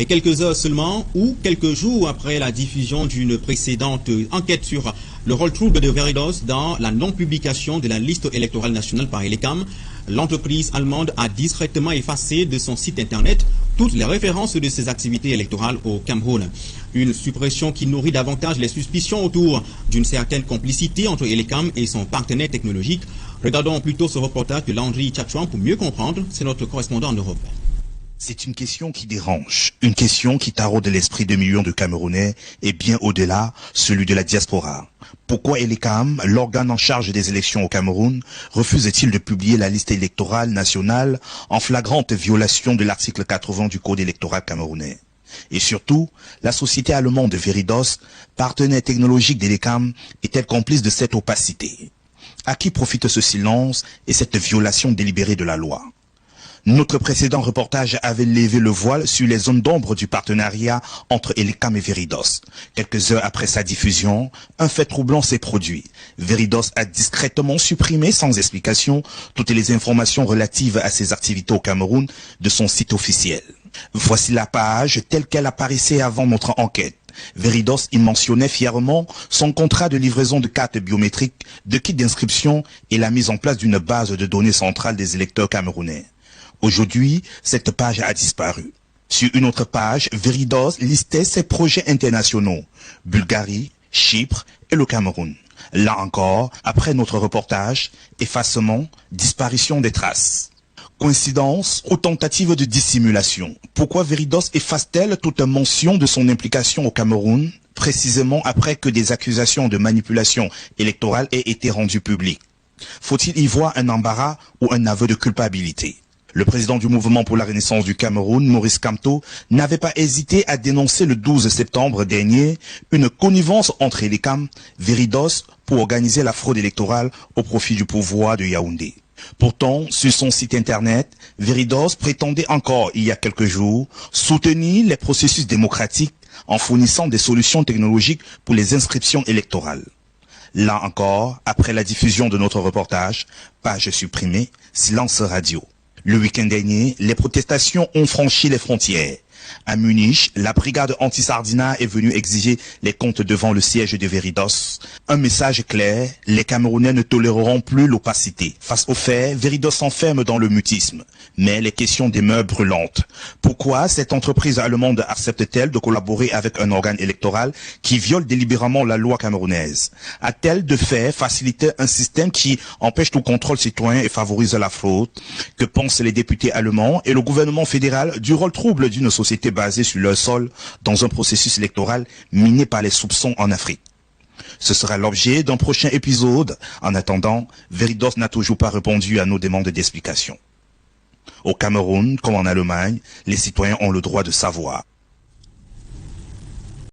Et quelques heures seulement, ou quelques jours après la diffusion d'une précédente enquête sur le rôle trouble de Veridos dans la non-publication de la liste électorale nationale par Elecam, l'entreprise allemande a discrètement effacé de son site internet toutes les références de ses activités électorales au Cameroun. Une suppression qui nourrit davantage les suspicions autour d'une certaine complicité entre Elecam et son partenaire technologique. Regardons plutôt ce reportage de Landry Tchatchouan pour mieux comprendre. C'est notre correspondant en Europe. C'est une question qui dérange, une question qui taraude l'esprit de millions de Camerounais et bien au-delà, celui de la diaspora. Pourquoi Elecam, l'organe en charge des élections au Cameroun, refuse-t-il de publier la liste électorale nationale en flagrante violation de l'article 80 du Code électoral camerounais? Et surtout, la société allemande Veridos, partenaire technologique d'Elecam, est-elle complice de cette opacité? À qui profite ce silence et cette violation délibérée de la loi? Notre précédent reportage avait levé le voile sur les zones d'ombre du partenariat entre Elecam et Veridos. Quelques heures après sa diffusion, un fait troublant s'est produit. Veridos a discrètement supprimé sans explication toutes les informations relatives à ses activités au Cameroun de son site officiel. Voici la page telle qu'elle apparaissait avant notre enquête. Veridos y mentionnait fièrement son contrat de livraison de cartes biométriques, de kits d'inscription et la mise en place d'une base de données centrale des électeurs camerounais. Aujourd'hui, cette page a disparu. Sur une autre page, Veridos listait ses projets internationaux, Bulgarie, Chypre et le Cameroun. Là encore, après notre reportage, effacement, disparition des traces. Coïncidence ou tentative de dissimulation? Pourquoi Veridos efface-t-elle toute mention de son implication au Cameroun, précisément après que des accusations de manipulation électorale aient été rendues publiques? Faut-il y voir un embarras ou un aveu de culpabilité? Le président du mouvement pour la renaissance du Cameroun, Maurice Kamto, n'avait pas hésité à dénoncer le 12 septembre dernier une connivence entre Elecam, Veridos pour organiser la fraude électorale au profit du pouvoir de Yaoundé. Pourtant, sur son site internet, Veridos prétendait encore il y a quelques jours soutenir les processus démocratiques en fournissant des solutions technologiques pour les inscriptions électorales. Là encore, après la diffusion de notre reportage, page supprimée, silence radio. Le week-end dernier, les protestations ont franchi les frontières. À Munich, la brigade anti-Sardina est venue exiger les comptes devant le siège de Veridos. Un message clair, les Camerounais ne toléreront plus l'opacité. Face aux faits, Veridos s'enferme dans le mutisme. Mais les questions demeurent brûlantes. Pourquoi cette entreprise allemande accepte-t-elle de collaborer avec un organe électoral qui viole délibérément la loi camerounaise? A-t-elle de fait facilité un système qui empêche tout contrôle citoyen et favorise la fraude? Que pensent les députés allemands et le gouvernement fédéral du rôle trouble d'une société basée sur leur sol dans un processus électoral miné par les soupçons en Afrique? Ce sera l'objet d'un prochain épisode. En attendant, Veridos n'a toujours pas répondu à nos demandes d'explication. Au Cameroun, comme en Allemagne, les citoyens ont le droit de savoir.